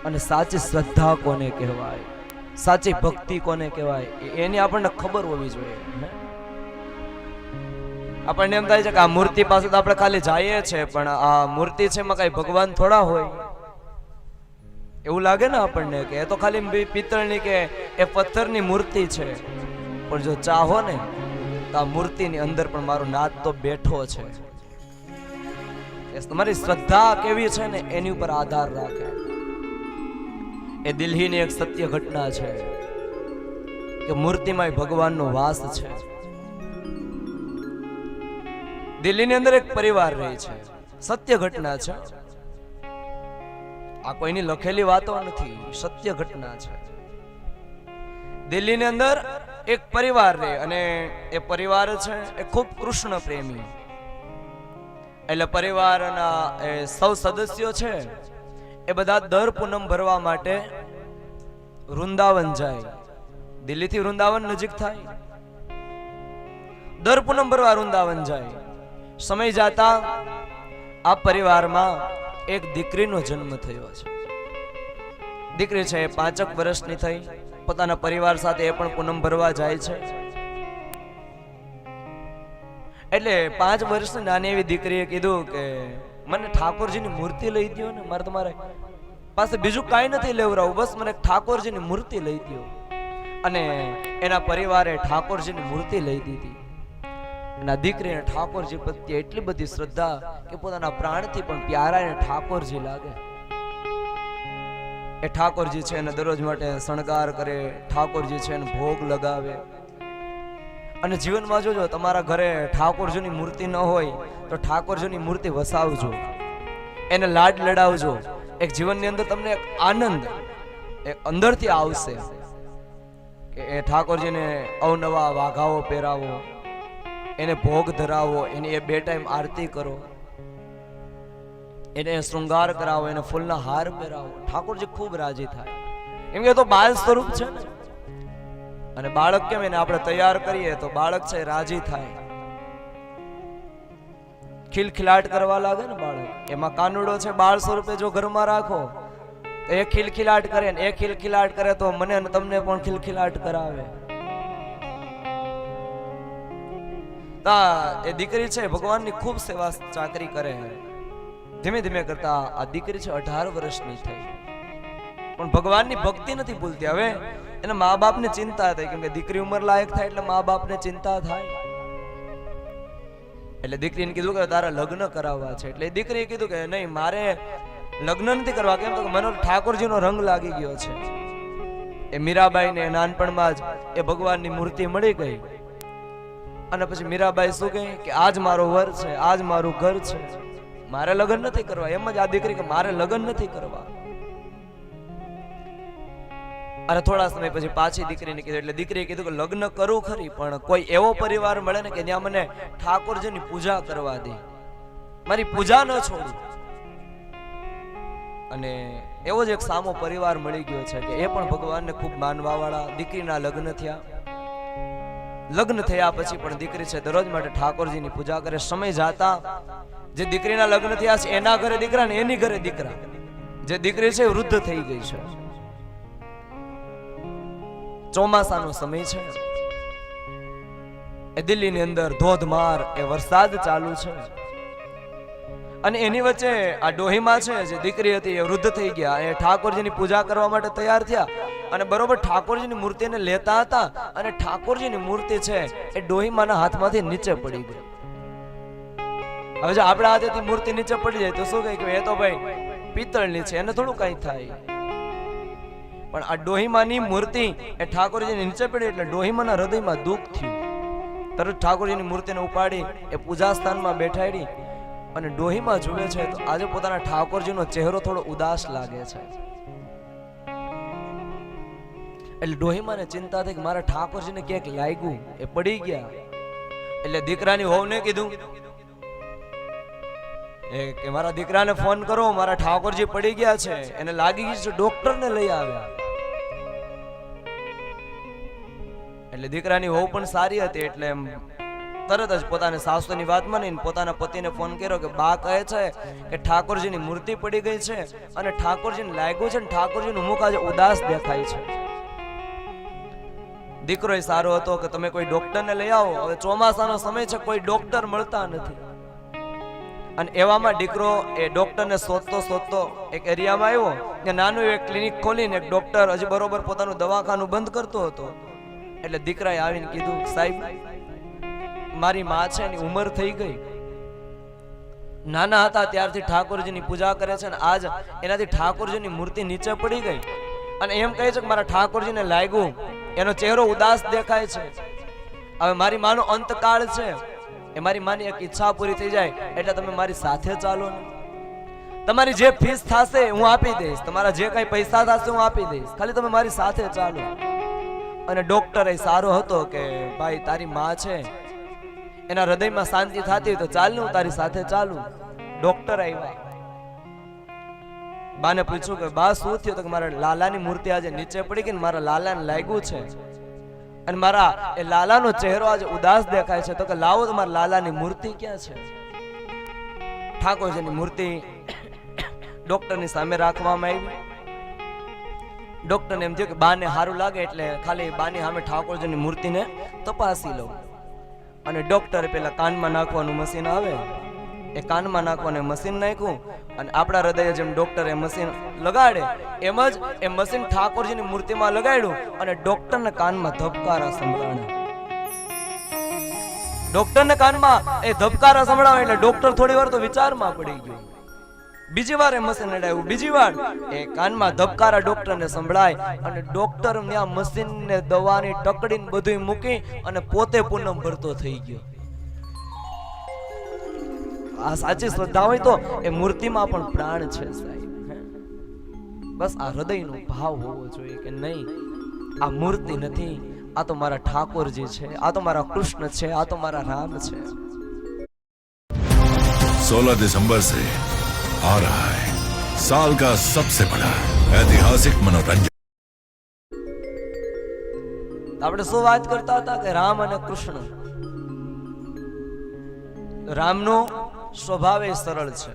અને સાચી શ્રદ્ધા કોને કહેવાય, સાચી ભક્તિ કોને કહેવાય એની આપણને ખબર હોવી જોઈએ. આપણને એમ થાય છે કે આ મૂર્તિ પાસે તો આપણે ખાલી જઈએ છીએ, પણ આ મૂર્તિ છે એમાં કઈ ભગવાન થોડા હોય એવું લાગે ને આપણને, કે એ તો ખાલી પિત્તળની કે એ પથ્થરની મૂર્તિ છે. પણ જો ચાહો ને તો આ મૂર્તિની અંદર પણ મારો નાથ તો બેઠો છે. તમારી શ્રદ્ધા કેવી છે ને એની ઉપર આધાર રાખે. એ દિલ્હીની એક સત્ય ઘટના છે કે મૂર્તિમાં ભગવાનનો વાસ છે. દિલ્હીની અંદર એક પરિવાર રહે છે, સત્ય ઘટના છે, આ કોઈની લખેલી વાતો નથી, સત્ય ઘટના છે. દિલ્હીની અંદર એક પરિવાર રહે અને એ પરિવાર છે એ ખૂબ કૃષ્ણ પ્રેમી. એટલે પરિવારના એ સૌ સદસ્યો છે એ બધા દર પૂનમ ભરવા માટે વૃંદાવન જાય. દિલ્હીથી વૃંદાવન નજીક થાય. દર પૂનમ ભરવા વૃંદાવન જાય. સમય જાતા આ પરિવારમાં એક દીકરીનો જન્મ થયો છે. દીકરી છે 5 વર્ષની થઈ. પોતાના પરિવાર સાથે એ પણ પૂનમ ભરવા જાય છે. એટલે 5 વર્ષની નાની એવી દીકરીએ કીધું કે મને ઠાકોરજીની મૂર્તિ લઈ દો ને, મારે તમારે પાસે બીજું કાંઈ નથી લેવરાવું, બસ મને ઠાકોરજીની મૂર્તિ લઈ દો. અને એના પરિવારે ઠાકોરજીની મૂર્તિ લઈ દીધી. એના દીકરીને ઠાકોરજી પ્રત્યે એટલી બધી શ્રદ્ધા કે પોતાના પ્રાણથી પણ પ્યારા એને ઠાકોરજી લાગે. એ ઠાકોરજી છે એને દરરોજ માટે શણગાર કરે, ઠાકોરજી છે એને ભોગ લગાવે. અને જીવનમાં જોજો, તમારા ઘરે ઠાકોરજીની મૂર્તિ ન હોય તો ઠાકોરજીની મૂર્તિ વસાવજો, એને લાડ લડાવજો. એક જીવનની અંદર તમને એક આનંદ એક અંદરથી આવશે કે એ ઠાકોરજીને અવનવા વાઘાઓ પહેરાવો, એને ભોગ ધરાવો, એની એ 2 ટાઈમ આરતી કરો, એને શૃંગાર કરાવો, એને ફૂલના હાર પહેરાવો. ઠાકોરજી ખૂબ રાજી થાય. એમ કે તો બાળ સ્વરૂપ છે ને, અને બાળક કેમ એને આપણે તૈયાર કરીએ તો બાળક છે રાજી થાય, ખિલખિલાટ કરવા લાગે ને બાળક. એમાં કાનુડો છે બાળ સ્વરૂપે જો ઘરમાં રાખો તો એ ખિલખિલાટ કરે ને એ ખિલખિલાટ કરે તો મને અને તમને પણ ખિલખિલાટ કરાવે. એ દીકરી છે ભગવાનની ખૂબ સેવા ચાકરી કરે. ધીમે ધીમે કરતા આ દીકરી છે 18 વર્ષની થઈ, પણ ભગવાનની ભક્તિ નથી ભૂલતી. હવે એના મા બાપને ચિંતા થઈ, કેમ કે દીકરી ઉંમર લાયક થાય એટલે મા બાપને ચિંતા થાય. એટલે દીકરીને કીધું કે તારા લગ્ન કરાવવા છે. એટલે દીકરીએ કીધું કે નહીં, મારે લગ્ન નથી કરવા. કેમ તો મને ઠાકોરજીનો રંગ લાગી ગયો છે. એ મીરાબાઈને નાનપણમાં જ એ ભગવાનની મૂર્તિ મળી ગઈ. અને પછી મીરાબાઈ શું કહે કે આજ મારો વર છે, આજ મારું ઘર છે, મારે લગ્ન નથી કરવા. એમ જ આ દીકરી કે મારે લગ્ન નથી કરવા. અને થોડા સમય પછી પાછી દીકરીને કીધું. એટલે દીકરીએ કીધું કે લગ્ન કરું ખરી, પણ કોઈ એવો પરિવાર મળે ને કે જ્યાં મને ઠાકોરજીની પૂજા કરવા દે, મારી પૂજા ન છોડું. અને એવો જ એક સામો પરિવાર મળી ગયો છે કે એ પણ ભગવાનને ખૂબ માનવા વાળા. દીકરીના લગ્ન થયા. લગ્ન થયા પછી પણ દીકરી છે દરરોજ માટે ઠાકોરજીની પૂજા કરે. સમય જાતા જે દીકરીના લગ્ન થયા છે એના ઘરે દીકરા ને એની ઘરે દીકરા. જે દીકરી છે વૃદ્ધ થઈ ગઈ છે. ચોમાસાનો સમય છે. એ દિલ્હીની અંદર ધોધમાર એ વરસાદ ચાલુ છે. અને એની વચ્ચે આ ડોહીમાં છે જે દીકરી હતી એ વૃદ્ધ થઈ ગયા. એ ઠાકોરજીની પૂજા કરવા માટે તૈયાર થયા અને બરોબર ઠાકોરજીની મૂર્તિને લેતા હતા અને ઠાકોરજીની મૂર્તિ છે એ ડોહીમાના હાથમાંથી નીચે પડી ગઈ. હવે જો આપણા હાથેથી મૂર્તિ નીચે પડી જાય તો શું કહે કે એ તો ભાઈ પિત્તળની છે, એને થોડું કઈ થાય. પણ આ ડોહીમાની મૂર્તિ એ ઠાકોરજીની નીચે પડી એટલે ડોહીમાના હૃદયમાં દુઃખ થયું. તરત ઠાકોરજીની મૂર્તિને ઉપાડી એ પૂજા સ્થાનમાં બેઠાડી અને ડોહીમાં જુએ છે તો આજે પોતાના ઠાકોરજીનો ચહેરો થોડો ઉદાસ લાગે છે. એટલે ડોહીમાને ચિંતા થઈ કે મારા ઠાકોરજીને ક્યાંક લાગ્યું, એ પડી ગયા. એટલે દીકરાની વહુને કીધું કે મારા દીકરાને ફોન કરો, મારા ઠાકોરજી પડી ગયા છે, એને લાગી ગઈ છે, ડોક્ટરને લઈ આવ્યા. એટલે દીકરાની વહુ પણ સારી હતી એટલે તરત જ પોતાની સાસુની વાત માનીને પોતાના પતિને ફોન કર્યો કે બા કહે છે કે ઠાકોરજીની મૂર્તિ પડી ગઈ છે અને ઠાકોરજીને લાગ્યું છે ને ઠાકોરજીનું મુખ આજે ઉદાસ દેખાય છે. દીકરો એ સારો હતો કે તમે કોઈ ડોક્ટરને લઈ આવો. હવે ચોમાસાનો સમય છે, કોઈ ડોક્ટર મળતા નથી. અને એવામાં દીકરો એ ડોક્ટરને શોધતો એક એરિયામાં આવ્યો કે નાનું એક ક્લિનિક ખોલીને એક ડોક્ટર હજી બરોબર પોતાનું દવાખાનું બંધ કરતો હતો. એટલે દીકરાએ આવીને કીધું, સાહેબ મારી માં છે એની ઉંમર થઈ ગઈ, નાના હતા ત્યારથી ઠાકોરજીની પૂજા કરે છે અને આજ એનાથી ઠાકોરજીની મૂર્તિ નીચે પડી ગઈ અને એમ કહે છે કે મારા ઠાકોરજીને લાગ્યું, એનો ચહેરો ઉદાસ દેખાય છે. હવે મારી માનો અંતકાળ છે, એ મારી માની એક ઈચ્છા પૂરી થઈ જાય એટલે તમે મારી સાથે ચાલો ને. તમારી જે ફીસ થશે હું આપી દઈશ, તમારા જે કઈ પૈસા થશે હું આપી દઈશ, ખાલી તમે મારી સાથે ચાલો. અને ડોક્ટર એ સારો હતો કે ભાઈ તારી માં છે એના હૃદયમાં શાંતિ થતી તો ચાલ ને હું તારી સાથે ચાલું. ડોક્ટર આવ્યા, બાને પૂછ્યું કે બા શું થયું? તો કે મારા લાલાની મૂર્તિ આજે નીચે પડી ગઈ ને મારા લાલાને લાગ્યું છે અને મારા એ લાલાનો ચહેરો આજે ઉદાસ દેખાય છે. તો કે લાવો તો મારા લાલાની મૂર્તિ ક્યાં છે? ઠાકોરજીની મૂર્તિ ડોક્ટરની સામે રાખવામાં આવી. ડોક્ટરને એમ થયું કે બાને સારું લાગે એટલે ખાલી બાની સામે ઠાકોરજીની મૂર્તિને તપાસી લઉં. અને ડોક્ટરે પેલા કાનમાં નાખવાનું મશીન આવે, એ કાનમાં નાખવાનું મશીન નાખ્યું અને આપણા હૃદય જેમ ડોક્ટર એ મશીન લગાડે એમ જ એ મશીન ઠાકોરજીની મૂર્તિમાં લગાડ્યું અને ડોક્ટરના કાનમાં ધબકારા સંભળાણા. ડોક્ટરના કાનમાં એ ધબકારા સંભળાવે એટલે ડોક્ટર થોડી વાર તો વિચારમાં પડી ગયો. બીજી વાર એ મશીન લડાવ્યું, બીજી વાર એ કાનમાં ધબકારા ડોક્ટરને સંભળાય અને ડોક્ટર ત્યાં મશીનને દવાની ટકડીને બધું મૂકી અને પોતે પૂનમ ભરતો થઈ ગયો. આ સાચી શ્રદ્ધા હોય તો એ મૂર્તિમાં પણ પ્રાણ છે સાહેબ. બસ આ હૃદયનો ભાવ હોવો જોઈએ કે નહીં, આ મૂર્તિ નથી, આ તો મારા ઠાકોરજી છે, આ તો મારા કૃષ્ણ છે, આ તો મારા રામ છે. 16 दिसंबर से आ रहा है साल का सबसे बड़ा ऐतिहासिक मनोरंजन. આપણે શું વાત કરતા હતા કે રામ અને કૃષ્ણ. રામનો સ્વભાવ એ સરળ છે,